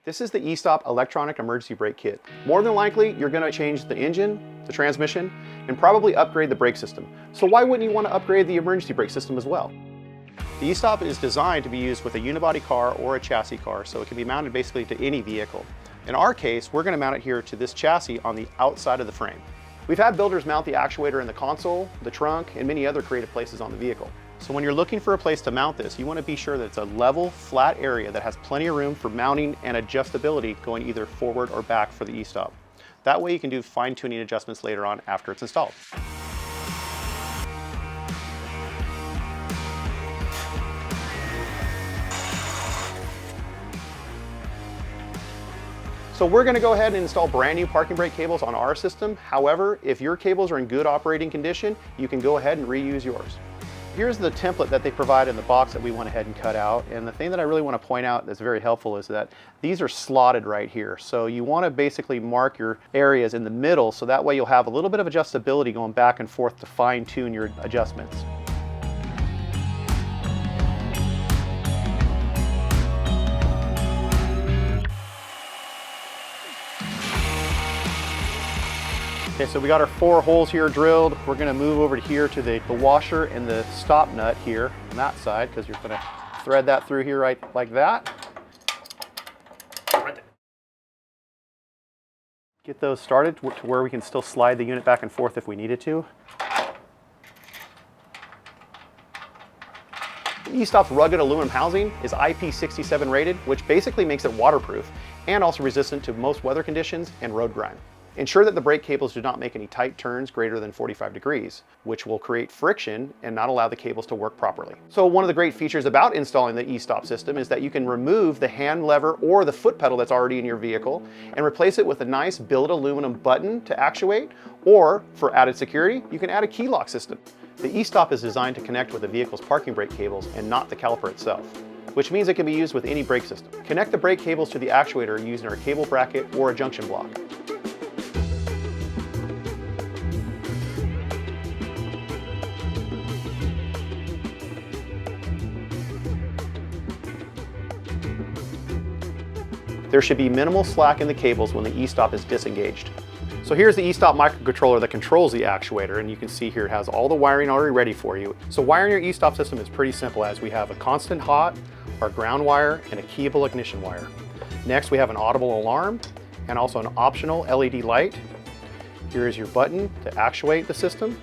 This is the E-Stopp electronic emergency brake kit. More than likely, you're going to change the engine, the transmission, and probably upgrade the brake system. So why wouldn't you want to upgrade the emergency brake system as well? The E-Stopp is designed to be used with a unibody car or a chassis car, so it can be mounted basically to any vehicle. In our case, we're going to mount it here to this chassis on the outside of the frame. We've had builders mount the actuator in the console, the trunk, and many other creative places on the vehicle. So when you're looking for a place to mount this, you want to be sure that it's a level, flat area that has plenty of room for mounting and adjustability going either forward or back for the E-Stopp. That way you can do fine-tuning adjustments later on after it's installed. So we're going to go ahead and install brand new parking brake cables on our system. However, if your cables are in good operating condition, you can go ahead and reuse yours. Here's the template that they provide in the box that we went ahead and cut out. And the thing that I really want to point out that's very helpful is that these are slotted right here. So you want to basically mark your areas in the middle so that way you'll have a little bit of adjustability going back and forth to fine tune your adjustments. Okay, so we got our 4 holes here drilled. We're going to move over here to the washer and the stop nut here on that side, because you're going to thread that through here right like that. Get those started to where we can still slide the unit back and forth if we needed to. The E-Stopp's rugged aluminum housing is IP67 rated, which basically makes it waterproof and also resistant to most weather conditions and road grime. Ensure that the brake cables do not make any tight turns greater than 45 degrees, which will create friction and not allow the cables to work properly. So one of the great features about installing the E-Stopp system is that you can remove the hand lever or the foot pedal that's already in your vehicle and replace it with a nice billet aluminum button to actuate, or for added security, you can add a key lock system. The E-Stopp is designed to connect with the vehicle's parking brake cables and not the caliper itself, which means it can be used with any brake system. Connect the brake cables to the actuator using our cable bracket or a junction block. There should be minimal slack in the cables when the E-Stopp is disengaged. So here's the E-Stopp microcontroller that controls the actuator, and you can see here it has all the wiring already ready for you. So wiring your E-Stopp system is pretty simple, as we have a constant hot, our ground wire, and a keyable ignition wire. Next we have an audible alarm and also an optional LED light. Here is your button to actuate the system.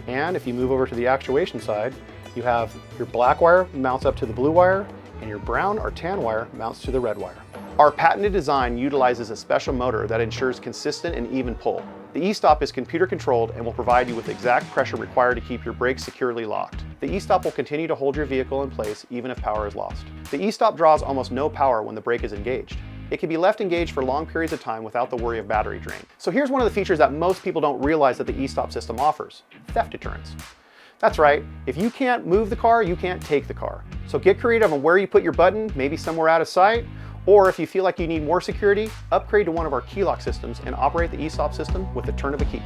And if you move over to the actuation side, you have your black wire mounts up to the blue wire, and your brown or tan wire mounts to the red wire. Our patented design utilizes a special motor that ensures consistent and even pull. The E-Stopp is computer controlled and will provide you with the exact pressure required to keep your brakes securely locked. The E-Stopp will continue to hold your vehicle in place even if power is lost. The E-Stopp draws almost no power when the brake is engaged. It can be left engaged for long periods of time without the worry of battery drain. So here's one of the features that most people don't realize that the E-Stopp system offers: theft deterrence. That's right, if you can't move the car, you can't take the car. So get creative on where you put your button, maybe somewhere out of sight, or if you feel like you need more security, upgrade to one of our key lock systems and operate the E-Stopp system with the turn of a key.